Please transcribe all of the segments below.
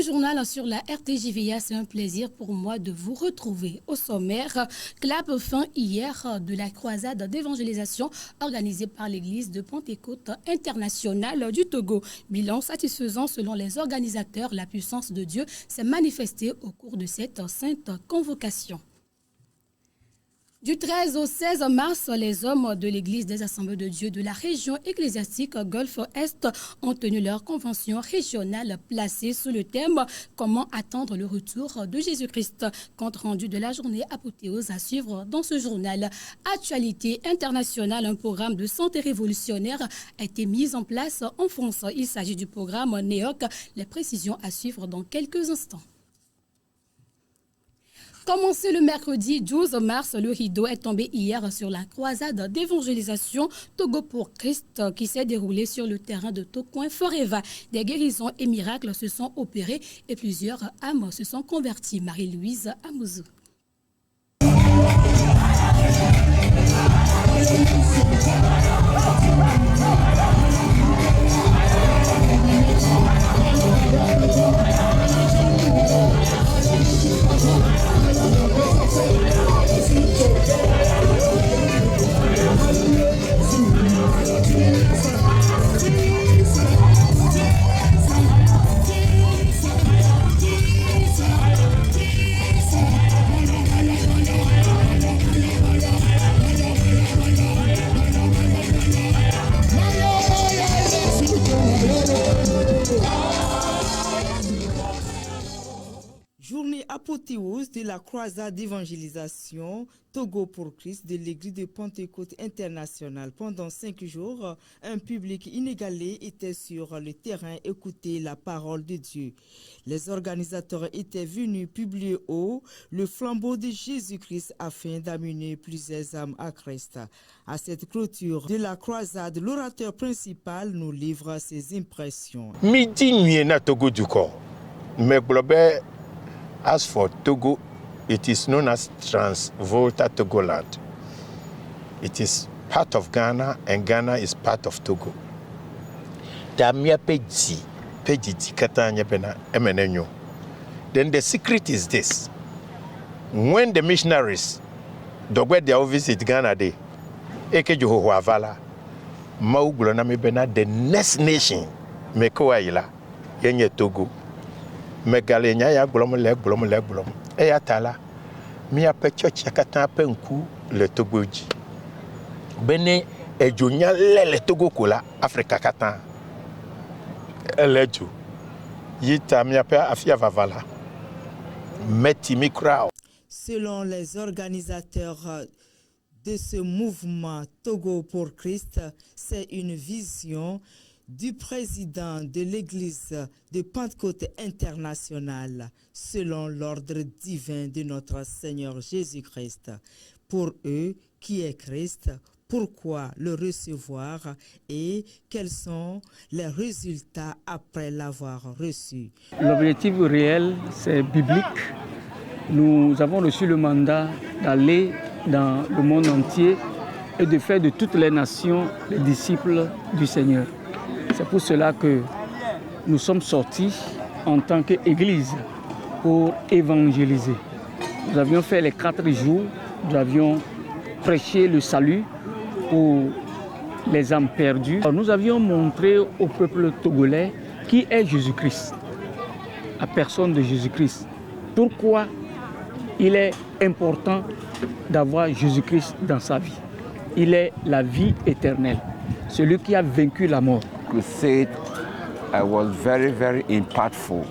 du journal sur la RTJVA, c'est un plaisir pour moi de vous retrouver. Au sommaire, clap fin hier de la croisade d'évangélisation organisée par l'église de Pentecôte internationale du Togo. Bilan satisfaisant selon les organisateurs, la puissance de Dieu s'est manifestée au cours de cette sainte convocation. Du 13 au 16 mars, les hommes de l'Église des Assemblées de Dieu de la région ecclésiastique Golfe-Est ont tenu leur convention régionale placée sous le thème « Comment attendre le retour de Jésus-Christ ». Compte rendu de la journée apothéose à suivre dans ce journal. Actualité internationale, un programme de santé révolutionnaire a été mis en place en France. Il s'agit du programme NEOC. Les précisions à suivre dans quelques instants. Commencé le mercredi 12 mars, le rideau est tombé hier sur la croisade d'évangélisation Togo pour Christ qui s'est déroulée sur le terrain de Tokoin Foreva. Des guérisons et miracles se sont opérés et plusieurs âmes se sont converties. Marie-Louise Amouzou. Journée apothéose de la croisade d'évangélisation Togo pour Christ de l'église de Pentecôte internationale. Pendant 5 jours, un public inégalé était sur le terrain écouter la parole de Dieu. Les organisateurs étaient venus publier haut le flambeau de Jésus-Christ afin d'amener plusieurs âmes à Christ. À cette clôture de la croisade, l'orateur principal nous livre ses impressions. Midi nuit na Togo du corps. Mais global. As for Togo, it is known as Trans-Volta Togoland. It is part of Ghana and Ghana is part of Togo. Damia peji katanya bena emenenyo. Then the secret is this. When the missionaries dogwe they visit Ghana day, eke Joho Avala, Mauglo na bena the next nation mekoa ila yenye Togo. Megalenya ya glom. Eyatala mi ape church yakata ape nku le Togoji. Bene ejonya le Togo kola Afrika kata. Elejo. Yita mi ape afia vavala. Meti mikra. Selon les organisateurs de ce mouvement Togo pour Christ, c'est une vision du président de l'église de Pentecôte internationale, selon l'ordre divin de notre Seigneur Jésus-Christ. Pour eux, qui est Christ, pourquoi le recevoir et quels sont les résultats après l'avoir reçu. L'objectif réel, c'est biblique. Nous avons reçu le mandat d'aller dans le monde entier et de faire de toutes les nations les disciples du Seigneur. C'est pour cela que nous sommes sortis en tant qu'Église pour évangéliser. Nous avions fait les 4 jours, nous avions prêché le salut pour les âmes perdues. Alors, nous avions montré au peuple togolais qui est Jésus-Christ, la personne de Jésus-Christ. Pourquoi il est important d'avoir Jésus-Christ dans sa vie. Il est la vie éternelle, celui qui a vaincu la mort. Crusade was very impactful.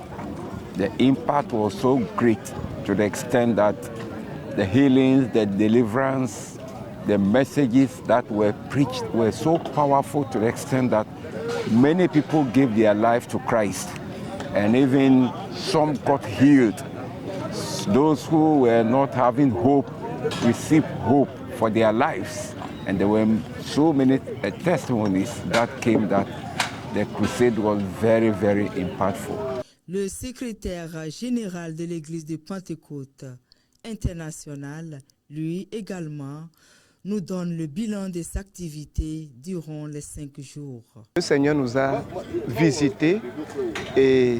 The impact was so great to the extent that the healings, the deliverance, the messages that were preached were so powerful to the extent that many people gave their life to Christ, and even some got healed. Those who were not having hope received hope for their lives, and there were so many testimonies that came that the crusade was very impactful. Le secrétaire général de l'église de Pentecôte internationale, lui également, nous donne le bilan des activités durant les 5 jours. Le Seigneur nous a visités et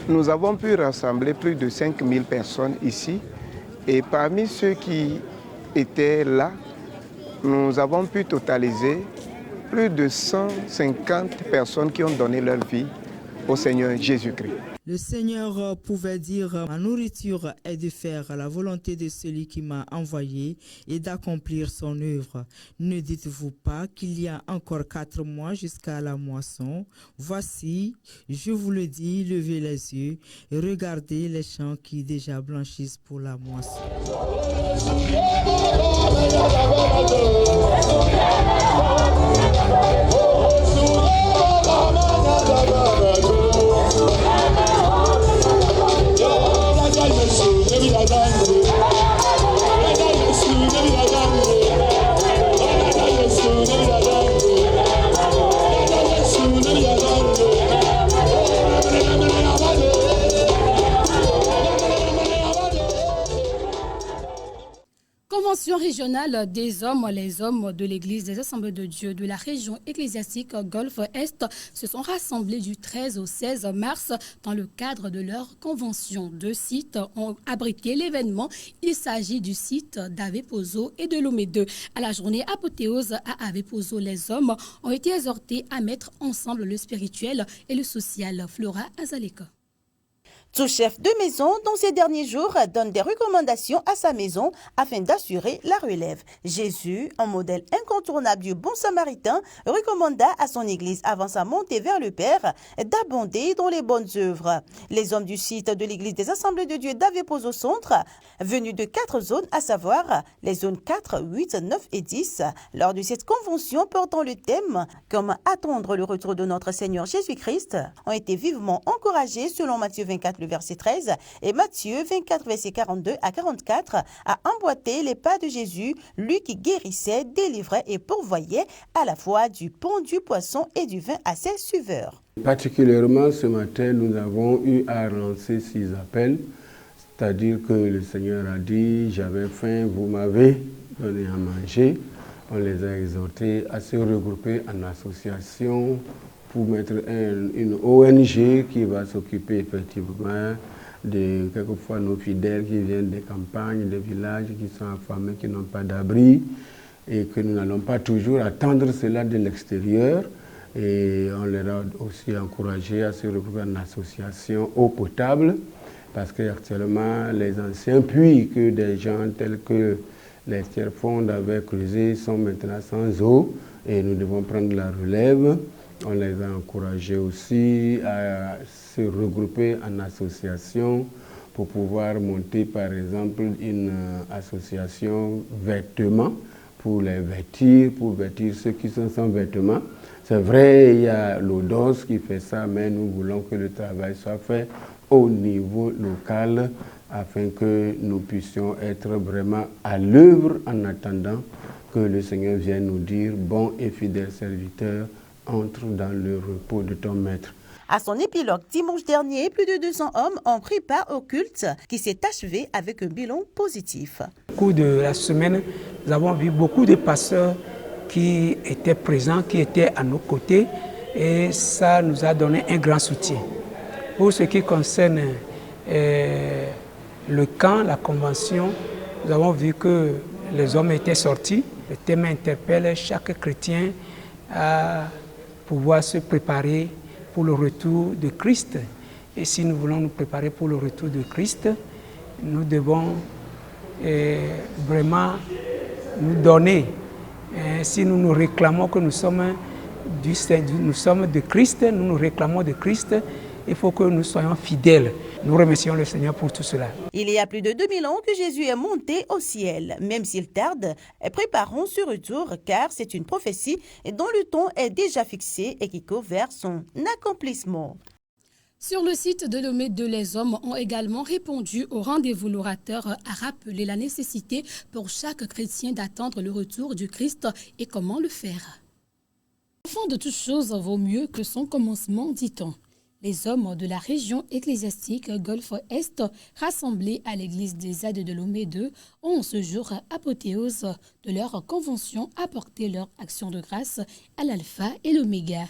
nous avons pu rassembler plus de 5000 personnes ici. Et parmi ceux qui étaient là, nous avons pu totaliser plus de 150 personnes qui ont donné leur vie au Seigneur Jésus-Christ. Le Seigneur pouvait dire « Ma nourriture est de faire la volonté de celui qui m'a envoyé et d'accomplir son œuvre. Ne dites-vous pas qu'il y a encore 4 mois jusqu'à la moisson? Voici, je vous le dis, levez les yeux et regardez les champs qui déjà blanchissent pour la moisson. » Convention régionale des hommes, les hommes de l'Église des Assemblées de Dieu de la région ecclésiastique Golfe-Est se sont rassemblés du 13 au 16 mars dans le cadre de leur convention. 2 sites ont abrité l'événement. Il s'agit du site d'Aveposo et de Lomé 2. À la journée apothéose à Aveposo, les hommes ont été exhortés à mettre ensemble le spirituel et le social. Flora Azaleka. Tout chef de maison, dans ces derniers jours, donne des recommandations à sa maison afin d'assurer la relève. Jésus, un modèle incontournable du bon samaritain, recommanda à son église avant sa montée vers le Père d'abonder dans les bonnes œuvres. Les hommes du site de l'église des Assemblées de Dieu d'Aveposo Centre, venus de 4 zones, à savoir les zones 4, 8, 9 et 10, lors de cette convention portant le thème « Comment attendre le retour de notre Seigneur Jésus-Christ », ont été vivement encouragés selon Matthieu 24, le verset 13, et Matthieu 24, verset 42 à 44, à emboîter les pas de Jésus, lui qui guérissait, délivrait et pourvoyait à la fois du pain, du poisson et du vin à ses suiveurs. Particulièrement ce matin, nous avons eu à lancer 6 appels, c'est-à-dire que le Seigneur a dit « J'avais faim, vous m'avez donné à manger ». On les a exhortés à se regrouper en association pour mettre une ONG qui va s'occuper effectivement de quelquefois nos fidèles qui viennent des campagnes, des villages, qui sont affamés, qui n'ont pas d'abri, et que nous n'allons pas toujours attendre cela de l'extérieur. Et on les a aussi encouragés à se regrouper en association eau potable, parce qu'actuellement, les anciens puits que des gens tels que les tiers-fonds avaient creusés sont maintenant sans eau, et nous devons prendre la relève. On les a encouragés aussi à se regrouper en association pour pouvoir monter par exemple une association vêtements pour les vêtir, pour vêtir ceux qui sont sans vêtements. C'est vrai, il y a l'ODOS qui fait ça, mais nous voulons que le travail soit fait au niveau local afin que nous puissions être vraiment à l'œuvre en attendant que le Seigneur vienne nous dire « Bon et fidèle serviteur, entre dans le repos de ton maître ». À son épilogue dimanche dernier, plus de 200 hommes ont pris part au culte qui s'est achevé avec un bilan positif. Au cours de la semaine, nous avons vu beaucoup de pasteurs qui étaient présents, qui étaient à nos côtés, et ça nous a donné un grand soutien. Pour ce qui concerne le camp, la convention, nous avons vu que les hommes étaient sortis. Le thème interpelle chaque chrétien à pouvoir se préparer pour le retour de Christ. Et si nous voulons nous préparer pour le retour de Christ, nous devons vraiment nous donner. Si nous nous réclamons que nous sommes de Christ, nous nous réclamons de Christ, il faut que nous soyons fidèles. Nous remercions le Seigneur pour tout cela. Il y a plus de 2000 ans que Jésus est monté au ciel. Même s'il tarde, préparons ce retour car c'est une prophétie dont le temps est déjà fixé et qui court vers son accomplissement. Sur le site de Lomé 2, les hommes ont également répondu au rendez-vous. L'orateur a rappelé la nécessité pour chaque chrétien d'attendre le retour du Christ et comment le faire. La fin de toute chose vaut mieux que son commencement, dit-on. Les hommes de la région ecclésiastique Golfe-Est, rassemblés à l'église des aides de Lomé 2, ont ce jour apothéose de leur convention apporté leur action de grâce à l'alpha et l'oméga.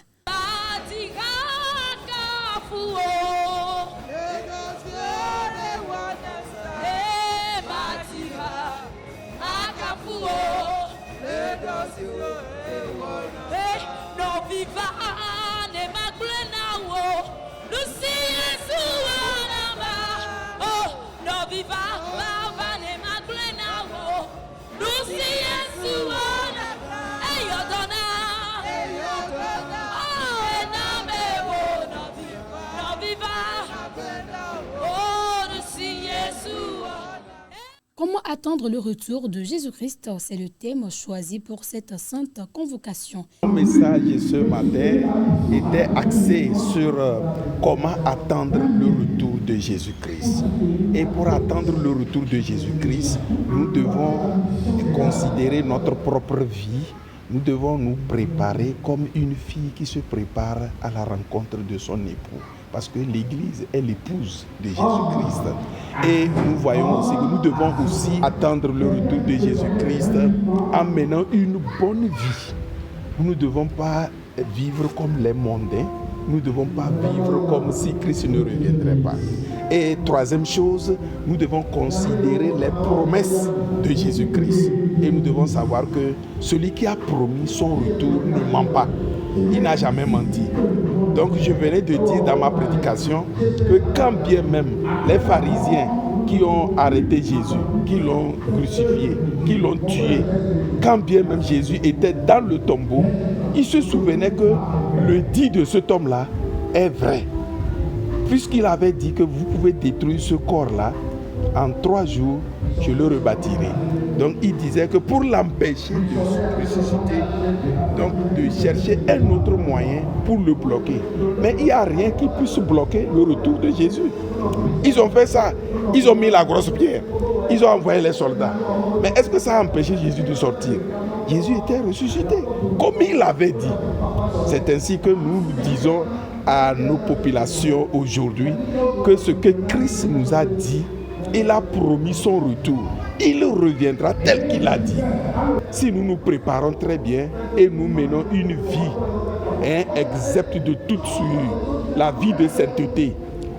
Comment attendre le retour de Jésus-Christ? C'est le thème choisi pour cette sainte convocation. Mon message ce matin était axé sur comment attendre le retour de Jésus-Christ. Et pour attendre le retour de Jésus-Christ, nous devons considérer notre propre vie. Nous devons nous préparer comme une fille qui se prépare à la rencontre de son époux. Parce que l'Église est l'épouse de Jésus-Christ. Et nous voyons aussi que nous devons aussi attendre le retour de Jésus-Christ en menant une bonne vie. Nous ne devons pas vivre comme les mondains. Nous ne devons pas vivre comme si Christ ne reviendrait pas. Et troisième chose, nous devons considérer les promesses de Jésus-Christ. Et nous devons savoir que celui qui a promis son retour ne ment pas. Il n'a jamais menti. Donc je venais de dire dans ma prédication que quand bien même les pharisiens qui ont arrêté Jésus, qui l'ont crucifié, qui l'ont tué, quand bien même Jésus était dans le tombeau, ils se souvenaient que le dit de cet homme-là est vrai. Puisqu'il avait dit que vous pouvez détruire ce corps-là, en 3 jours, je le rebâtirai. Donc il disait que pour l'empêcher de ressusciter, donc de chercher un autre moyen pour le bloquer. Mais il n'y a rien qui puisse bloquer le retour de Jésus. Ils ont fait ça. Ils ont mis la grosse pierre. Ils ont envoyé les soldats. Mais est-ce que ça a empêché Jésus de sortir? Jésus était ressuscité, comme il l'avait dit. C'est ainsi que nous disons à nos populations aujourd'hui que ce que Christ nous a dit, il a promis son retour. Il reviendra tel qu'il a dit. Si nous nous préparons très bien et nous menons une vie exempte de toute souillure, la vie de sainteté,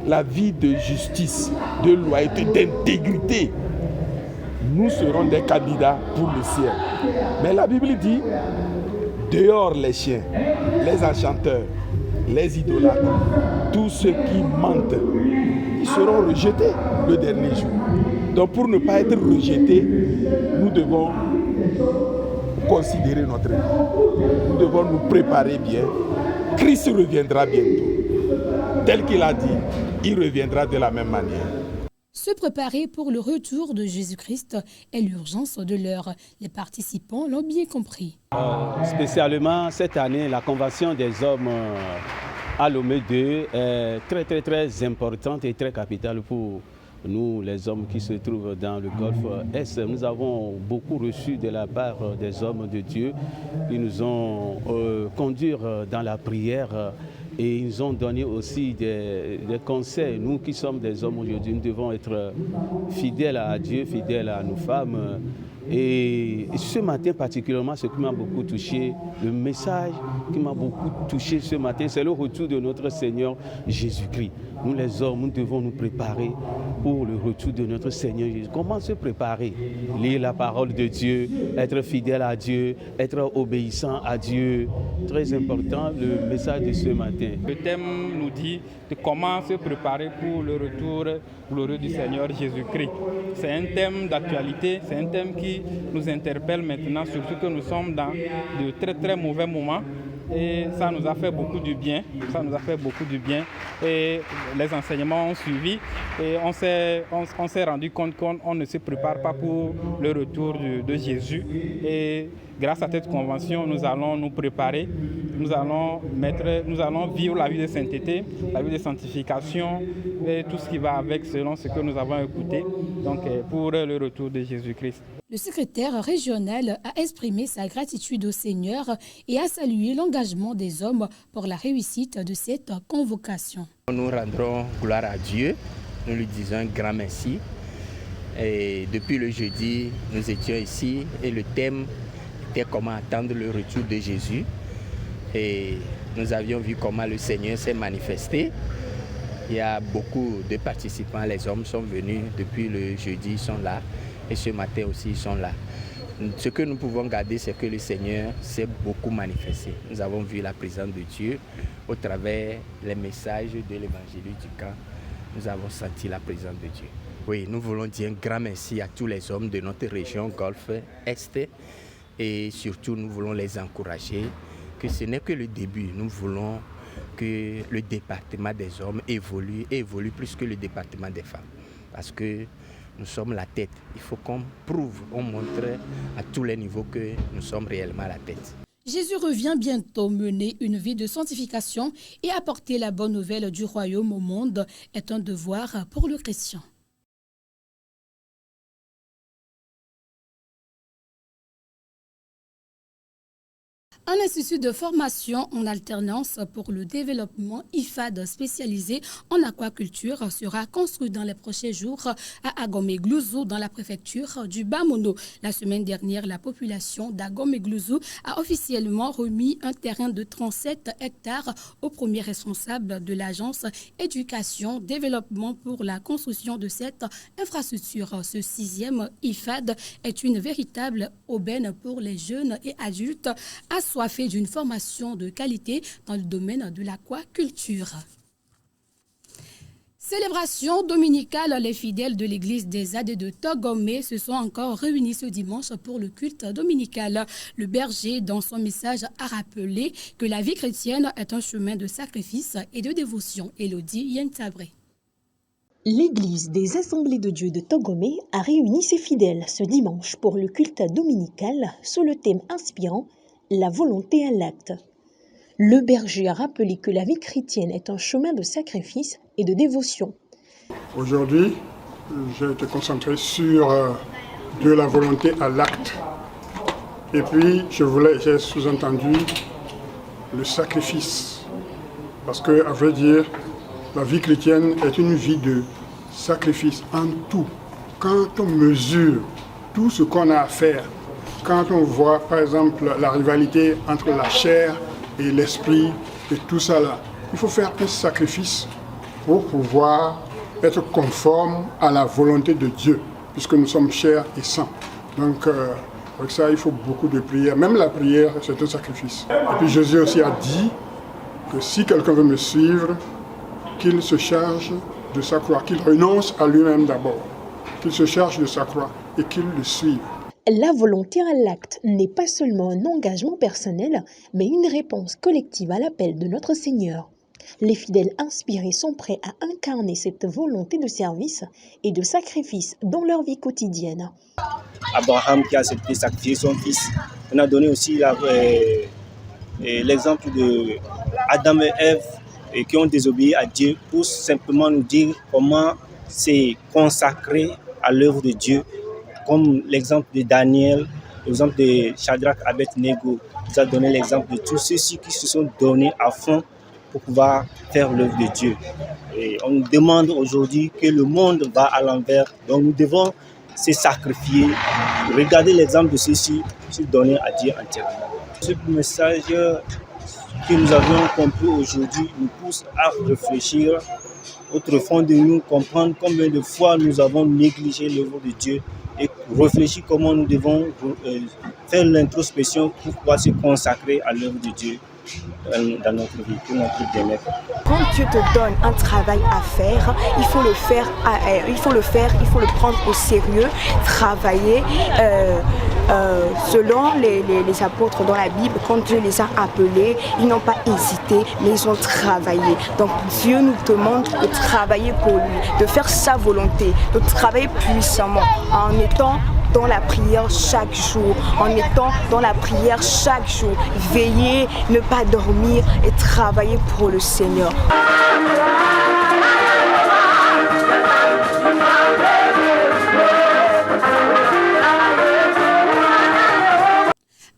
la vie de justice, de loyauté, d'intégrité, nous serons des candidats pour le ciel. Mais la Bible dit, dehors les chiens, les enchanteurs, les idolâtres, tous ceux qui mentent, ils seront rejetés le dernier jour. Donc pour ne pas être rejetés, nous devons considérer notre vie. Nous devons nous préparer bien. Christ reviendra bientôt. Tel qu'il a dit, il reviendra de la même manière. Se préparer pour le retour de Jésus-Christ est l'urgence de l'heure. Les participants l'ont bien compris. Spécialement cette année, la conversion des hommes à Lomé 2 est très importante et très capitale pour nous, les hommes qui se trouvent dans le Golfe Est. Nous avons beaucoup reçu de la part des hommes de Dieu qui nous ont conduits dans la prière. Et ils nous ont donné aussi des conseils. Nous qui sommes des hommes aujourd'hui, nous devons être fidèles à Dieu, fidèles à nos femmes. Et ce matin particulièrement, ce qui m'a beaucoup touché, le message qui m'a beaucoup touché ce matin, c'est le retour de notre Seigneur Jésus-Christ. Nous les hommes, nous devons nous préparer pour le retour de notre Seigneur Jésus. Comment se préparer? Lire la parole de Dieu, être fidèle à Dieu, être obéissant à Dieu. Très important le message de ce matin. Le thème nous dit de comment se préparer pour le retour glorieux du Seigneur Jésus-Christ. C'est un thème d'actualité, c'est un thème qui nous interpelle maintenant, surtout que nous sommes dans de très mauvais moments. Et ça nous a fait beaucoup du bien, et les enseignements ont suivi et on s'est rendu compte qu'on ne se prépare pas pour le retour de Jésus. Et grâce à cette convention, nous allons nous préparer, nous allons vivre la vie de sainteté, la vie de sanctification et tout ce qui va avec selon ce que nous avons écouté, donc pour le retour de Jésus-Christ. Le secrétaire régional a exprimé sa gratitude au Seigneur et a salué l'engagement des hommes pour la réussite de cette convocation. Nous rendrons gloire à Dieu, nous lui disons un grand merci. Et depuis le jeudi, nous étions ici et le thème était comment attendre le retour de Jésus. Et nous avions vu comment le Seigneur s'est manifesté. Il y a beaucoup de participants, les hommes sont venus depuis le jeudi, ils sont là. Et ce matin aussi, ils sont là. Ce que nous pouvons garder, c'est que le Seigneur s'est beaucoup manifesté. Nous avons vu la présence de Dieu au travers les messages de l'évangile du camp. Nous avons senti la présence de Dieu. Oui, nous voulons dire un grand merci à tous les hommes de notre région Golfe Est et surtout nous voulons les encourager que ce n'est que le début. Nous voulons que le département des hommes évolue plus que le département des femmes. Parce que nous sommes la tête. Il faut qu'on prouve, on montre à tous les niveaux que nous sommes réellement la tête. Jésus revient bientôt. Mener une vie de sanctification et apporter la bonne nouvelle du royaume au monde est un devoir pour le chrétien. Un institut de formation en alternance pour le développement IFAD spécialisé en aquaculture sera construit dans les prochains jours à Agomé-Glouzo dans la préfecture du Bas-Mono. La semaine dernière, la population d'Agomé-Glouzo a officiellement remis un terrain de 37 hectares au premier responsable de l'agence Éducation Développement pour la construction de cette infrastructure. Ce 6e IFAD est une véritable aubaine pour les jeunes et adultes assoiffés d'une formation de qualité dans le domaine de l'aquaculture. Célébration dominicale, les fidèles de l'église des Adés de Togomé se sont encore réunis ce dimanche pour le culte dominical. Le berger, dans son message, a rappelé que la vie chrétienne est un chemin de sacrifice et de dévotion. Élodie Yentabré. L'église des Assemblées de Dieu de Togomé a réuni ses fidèles ce dimanche pour le culte dominical sous le thème inspirant « La volonté à l'acte ». Le berger a rappelé que la vie chrétienne est un chemin de sacrifice et de dévotion. Aujourd'hui, j'ai été concentré sur de la volonté à l'acte. Et puis, j'ai sous-entendu le sacrifice. Parce que, à vrai dire, la vie chrétienne est une vie de sacrifice en tout. Quand on mesure tout ce qu'on a à faire, quand on voit, par exemple, la rivalité entre la chair et l'esprit et tout ça là, il faut faire un sacrifice pour pouvoir être conforme à la volonté de Dieu, puisque nous sommes chair et sang. Donc, avec ça, il faut beaucoup de prières. Même la prière, c'est un sacrifice. Et puis Jésus aussi a dit que si quelqu'un veut me suivre, qu'il se charge de sa croix, qu'il renonce à lui-même d'abord, qu'il se charge de sa croix et qu'il le suive. La volonté à l'acte n'est pas seulement un engagement personnel, mais une réponse collective à l'appel de notre Seigneur. Les fidèles inspirés sont prêts à incarner cette volonté de service et de sacrifice dans leur vie quotidienne. Abraham qui a accepté de sacrifier son fils. On a donné aussi l'exemple de Adam et Ève qui ont désobéi à Dieu pour simplement nous dire comment c'est consacré à l'œuvre de Dieu. Comme l'exemple de Daniel, l'exemple de Shadrach, Abednego, nous a donné l'exemple de tous ceux-ci qui se sont donnés à fond pour pouvoir faire l'œuvre de Dieu. Et on nous demande aujourd'hui que le monde va à l'envers, donc nous devons se sacrifier. Regardez l'exemple de ceux-ci, se donner à Dieu entièrement. Ce message que nous avions compris aujourd'hui nous pousse à réfléchir au fond de nous, comprendre combien de fois nous avons négligé l'œuvre de Dieu et réfléchir comment nous devons faire l'introspection pour pouvoir se consacrer à l'œuvre de Dieu dans notre vie, pour notre bien-être. Quand Dieu te donne un travail à faire, il faut le prendre au sérieux, travailler selon les apôtres dans la Bible. Quand Dieu les a appelés, ils n'ont pas hésité, mais ils ont travaillé. Donc Dieu nous demande de travailler pour lui, de faire sa volonté, de travailler puissamment en étant dans la prière chaque jour, veiller, ne pas dormir et travailler pour le Seigneur.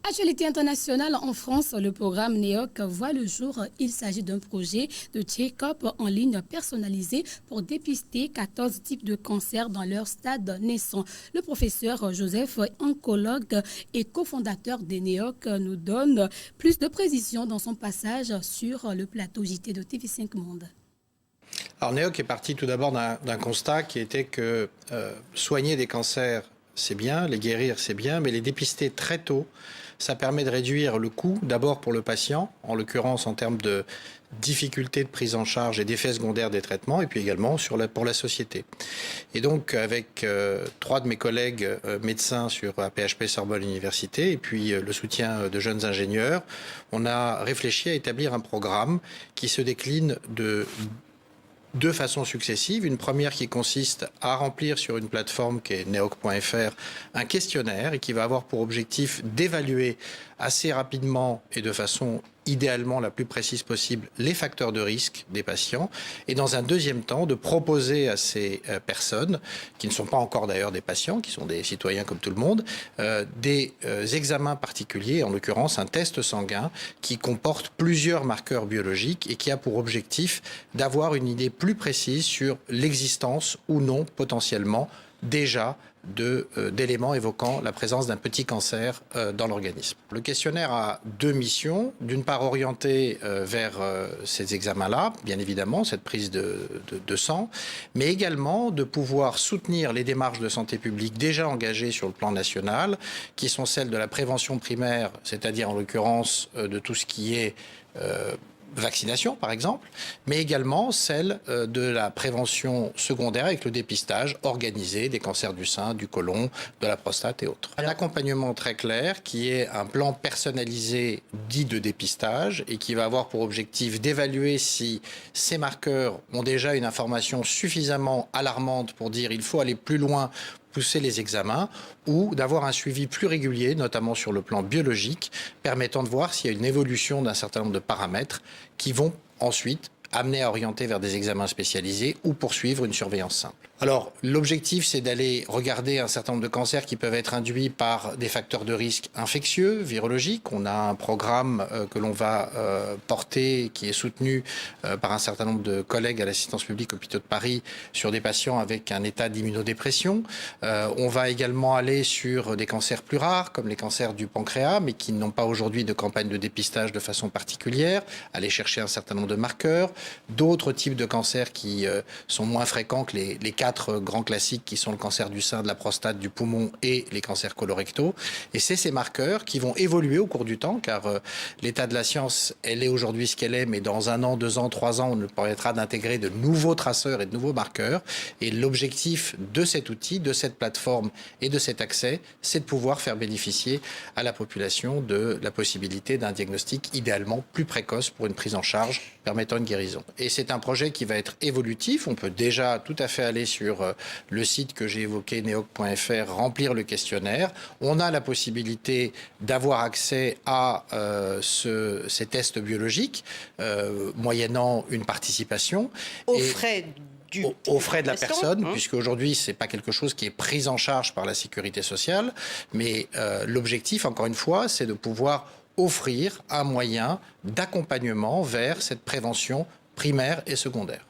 Actualité internationale en France, le programme NEOC voit le jour. Il s'agit d'un projet de check-up en ligne personnalisé pour dépister 14 types de cancers dans leur stade naissant. Le professeur Joseph, oncologue et cofondateur des NEOC, nous donne plus de précisions dans son passage sur le plateau JT de TV5 Monde. Alors NEOC est parti tout d'abord d'un constat qui était que soigner des cancers, c'est bien, les guérir, c'est bien, mais les dépister très tôt, ça permet de réduire le coût, d'abord pour le patient, en l'occurrence en termes de difficultés de prise en charge et d'effets secondaires des traitements, et puis également pour la société. Et donc, avec 3 de mes collègues médecins sur APHP Sorbonne Université, et puis le soutien de jeunes ingénieurs, on a réfléchi à établir un programme qui se décline de 2 façons successives. Une première qui consiste à remplir sur une plateforme qui est neoc.fr un questionnaire et qui va avoir pour objectif d'évaluer assez rapidement et de façon idéalement la plus précise possible les facteurs de risque des patients, et dans un deuxième temps de proposer à ces personnes, qui ne sont pas encore d'ailleurs des patients, qui sont des citoyens comme tout le monde, des examens particuliers, en l'occurrence un test sanguin qui comporte plusieurs marqueurs biologiques et qui a pour objectif d'avoir une idée plus précise sur l'existence ou non potentiellement déjà d'éléments évoquant la présence d'un petit cancer dans l'organisme. Le questionnaire a 2 missions. D'une part, orienter vers ces examens-là, bien évidemment, cette prise de sang, mais également de pouvoir soutenir les démarches de santé publique déjà engagées sur le plan national, qui sont celles de la prévention primaire, c'est-à-dire en l'occurrence de tout ce qui est vaccination par exemple, mais également celle de la prévention secondaire avec le dépistage organisé des cancers du sein, du côlon, de la prostate et autres. Un accompagnement très clair qui est un plan personnalisé dit de dépistage et qui va avoir pour objectif d'évaluer si ces marqueurs ont déjà une information suffisamment alarmante pour dire il faut aller plus loin, pousser les examens, ou d'avoir un suivi plus régulier, notamment sur le plan biologique, permettant de voir s'il y a une évolution d'un certain nombre de paramètres qui vont ensuite amener à orienter vers des examens spécialisés ou poursuivre une surveillance simple. Alors, l'objectif, c'est d'aller regarder un certain nombre de cancers qui peuvent être induits par des facteurs de risque infectieux, virologiques. On a un programme que l'on va porter, qui est soutenu par un certain nombre de collègues à l'assistance publique Hôpitaux de Paris sur des patients avec un état d'immunodépression. On va également aller sur des cancers plus rares, comme les cancers du pancréas, mais qui n'ont pas aujourd'hui de campagne de dépistage de façon particulière, aller chercher un certain nombre de marqueurs. D'autres types de cancers qui sont moins fréquents que les 4 grands classiques qui sont le cancer du sein, de la prostate, du poumon et les cancers colorectaux. Et c'est ces marqueurs qui vont évoluer au cours du temps, car l'état de la science, elle est aujourd'hui ce qu'elle est, mais dans 1 an, 2 ans, 3 ans, on nous permettra d'intégrer de nouveaux traceurs et de nouveaux marqueurs. Et l'objectif de cet outil, de cette plateforme et de cet accès, c'est de pouvoir faire bénéficier à la population de la possibilité d'un diagnostic idéalement plus précoce pour une prise en charge permettant une guérison. Et c'est un projet qui va être évolutif. On peut déjà tout à fait aller sur le site que j'ai évoqué, neoc.fr, remplir le questionnaire. On a la possibilité d'avoir accès à ces tests biologiques, moyennant une participation. Aux frais de la personne, puisque aujourd'hui, ce n'est pas quelque chose qui est pris en charge par la sécurité sociale. Mais l'objectif, encore une fois, c'est de pouvoir offrir un moyen d'accompagnement vers cette prévention primaire et secondaire.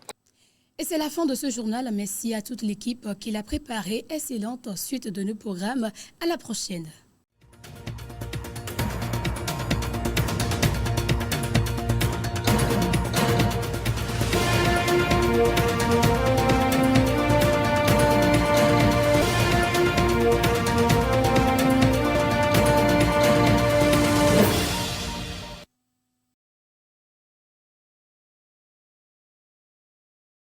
Et c'est la fin de ce journal. Merci à toute l'équipe qui l'a préparé. Excellente suite de nos programmes. À la prochaine.